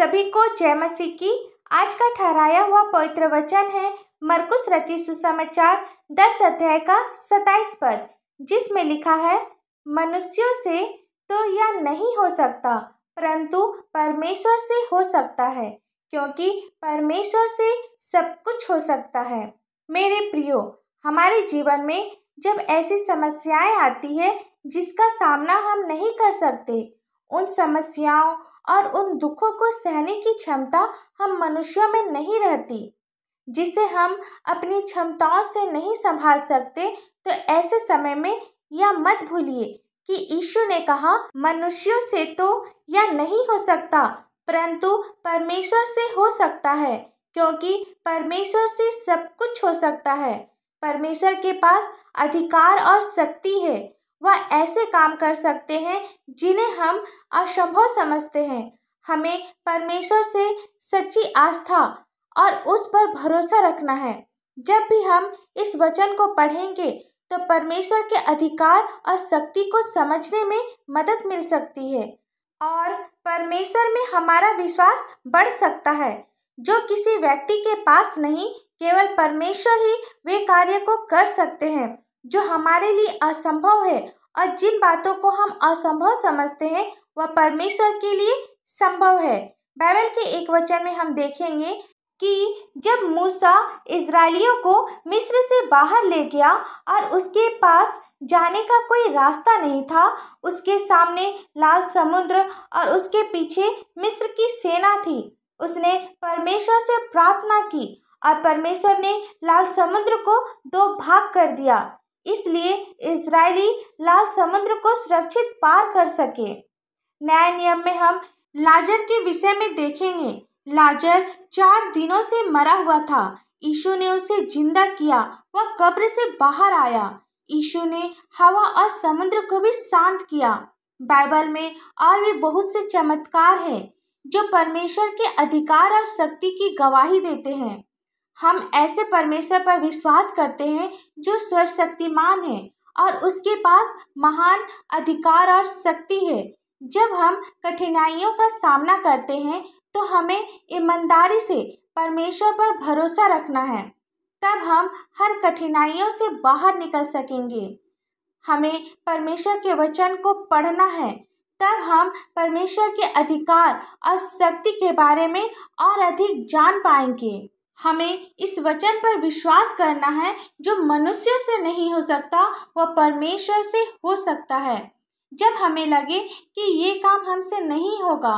सभी को जय मसीह की। आज का ठहराया हुआ पवित्र वचन है मरकुस रचित सुसमाचार 10 अध्याय का 27 पद, जिसमें लिखा है, मनुष्यों से तो यह नहीं हो सकता परंतु परमेश्वर से हो सकता है, क्योंकि परमेश्वर से सब कुछ हो सकता है। मेरे प्रियो, हमारे जीवन में जब ऐसी समस्याएं आती है जिसका सामना हम नहीं कर सकते, उन समस्याओं और उन दुखों को सहने की क्षमता हम मनुष्यों में नहीं रहती, जिसे हम अपनी क्षमताओं से नहीं संभाल सकते, तो ऐसे समय में यह मत भूलिए कि यीशु ने कहा, मनुष्यों से तो यह नहीं हो सकता परंतु परमेश्वर से हो सकता है, क्योंकि परमेश्वर से सब कुछ हो सकता है। परमेश्वर के पास अधिकार और शक्ति है। वह ऐसे काम कर सकते हैं जिन्हें हम असंभव समझते हैं। हमें परमेश्वर से सच्ची आस्था और उस पर भरोसा रखना है। जब भी हम इस वचन को पढ़ेंगे तो परमेश्वर के अधिकार और शक्ति को समझने में मदद मिल सकती है और परमेश्वर में हमारा विश्वास बढ़ सकता है। जो किसी व्यक्ति के पास नहीं, केवल परमेश्वर ही वे कार्य को कर सकते हैं जो हमारे लिए असंभव है, और जिन बातों को हम असंभव समझते हैं वह परमेश्वर के लिए संभव है। बाइबल के एक वचन में हम देखेंगे कि जब मूसा इजरायलियों को मिस्र से बाहर ले गया और उसके पास जाने का कोई रास्ता नहीं था, उसके सामने लाल समुद्र और उसके पीछे मिस्र की सेना थी, उसने परमेश्वर से प्रार्थना की और परमेश्वर ने लाल समुद्र को 2 भाग कर दिया, इसलिए इजरायली लाल समुद्र को सुरक्षित पार कर सके। नए नियम में हम लाजर के विषय में देखेंगे। लाजर 4 दिनों से मरा हुआ था। यीशु ने उसे जिंदा किया, वह कब्र से बाहर आया। यीशु ने हवा और समुद्र को भी शांत किया। बाइबल में और भी बहुत से चमत्कार हैं जो परमेश्वर के अधिकार और शक्ति की गवाही देते हैं। हम ऐसे परमेश्वर पर विश्वास करते हैं जो सर्वशक्तिमान है और उसके पास महान अधिकार और शक्ति है। जब हम कठिनाइयों का सामना करते हैं तो हमें ईमानदारी से परमेश्वर पर भरोसा रखना है, तब हम हर कठिनाइयों से बाहर निकल सकेंगे। हमें परमेश्वर के वचन को पढ़ना है, तब हम परमेश्वर के अधिकार और शक्ति के बारे में और अधिक जान पाएंगे। हमें इस वचन पर विश्वास करना है, जो मनुष्यों से नहीं हो सकता वह परमेश्वर से हो सकता है। जब हमें लगे कि ये काम हमसे नहीं होगा,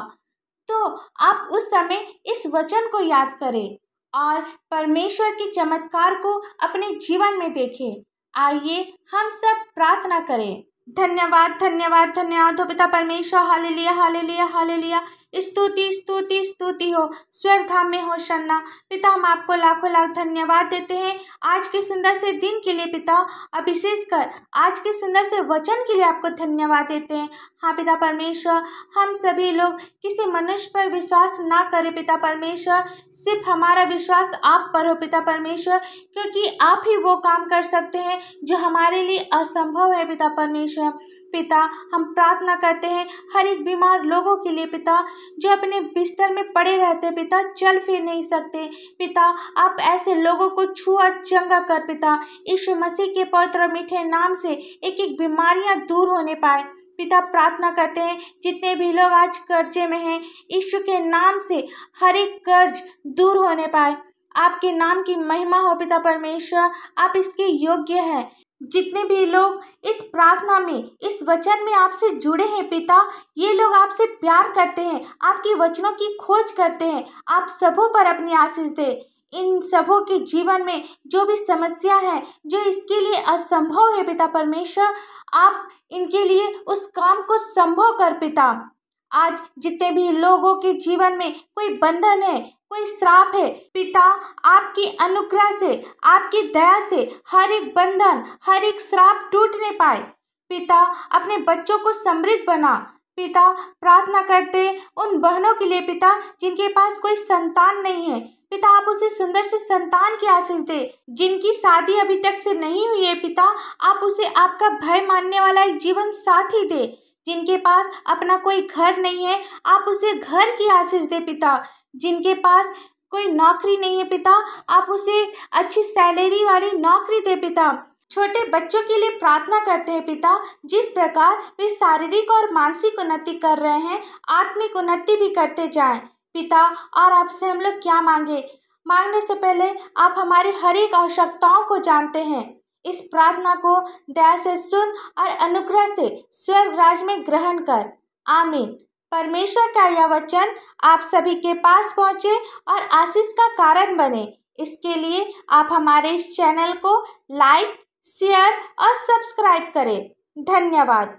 तो आप उस समय इस वचन को याद करें और परमेश्वर के चमत्कार को अपने जीवन में देखें। आइए हम सब प्रार्थना करें। धन्यवाद धन्यवाद धन्यवाद हो पिता परमेश्वर। Hallelujah hallelujah hallelujah. स्तुति स्तुति स्तुति हो स्वर्ग धाम में हो शन्ना। पिता, हम आपको लाखों लाख धन्यवाद देते हैं आज के सुंदर से दिन के लिए पिता, और विशेषकर आज के सुंदर से वचन के लिए आपको धन्यवाद देते हैं। हाँ पिता परमेश्वर, हम सभी लोग किसी मनुष्य पर विश्वास ना करें पिता परमेश्वर, सिर्फ हमारा विश्वास आप पर हो पिता परमेश्वर, क्योंकि आप ही वो काम कर सकते हैं जो हमारे लिए असंभव है पिता परमेश्वर। पिता, हम प्रार्थना करते हैं हर एक बीमार लोगों के लिए पिता, जो अपने बिस्तर में पड़े रहते पिता, चल फिर नहीं सकते पिता, आप ऐसे लोगों को छू और चंगा कर पिता। यीशु मसीह के पवित्र और मीठे नाम से एक एक बीमारियां दूर होने पाए पिता। प्रार्थना करते हैं जितने भी लोग आज कर्जे में हैं, यीशु के नाम से हर एक कर्ज दूर होने पाए। आपके नाम की महिमा हो पिता परमेश्वर, आप इसके योग्य हैं। जितने भी लोग इस प्रार्थना में, इस वचन में आपसे जुड़े हैं पिता, ये लोग आपसे प्यार करते हैं, आपके वचनों की खोज करते हैं। आप सबों पर अपनी आशीष दे। इन सबों के जीवन में जो भी समस्या है, जो इसके लिए असंभव है पिता परमेश्वर, आप इनके लिए उस काम को संभव कर पिता। आज जितने भी लोगों के जीवन में कोई बंधन है, कोई श्राप है पिता, आपकी अनुग्रह से, आपकी दया से हर एक बंधन, हर एक श्राप टूटने पाए पिता। अपने बच्चों को समृद्ध बना पिता। प्रार्थना करते उन बहनों के लिए पिता जिनके पास कोई संतान नहीं है पिता, आप उसे सुंदर से संतान की आशीष दे। जिनकी शादी अभी तक से नहीं हुई है पिता, आप उसे आपका भय मानने वाला एक जीवन साथी दे। जिनके पास अपना कोई घर नहीं है, आप उसे घर की आशीष दे पिता। जिनके पास कोई नौकरी नहीं है पिता, आप उसे अच्छी सैलरी वाली नौकरी दे पिता। छोटे बच्चों के लिए प्रार्थना करते हैं पिता, जिस प्रकार वे शारीरिक और मानसिक उन्नति कर रहे हैं, आत्मिक उन्नति भी करते जाएं पिता। और आपसे हम लोग क्या मांगने से पहले आप हमारी हर एक आवश्यकताओं को जानते हैं। इस प्रार्थना को दया से सुन और अनुग्रह से स्वर्ग राज में ग्रहण कर। आमीन। परमेश्वर का यह वचन आप सभी के पास पहुंचे और आशीष का कारण बने, इसके लिए आप हमारे इस चैनल को लाइक, शेयर और सब्सक्राइब करें। धन्यवाद।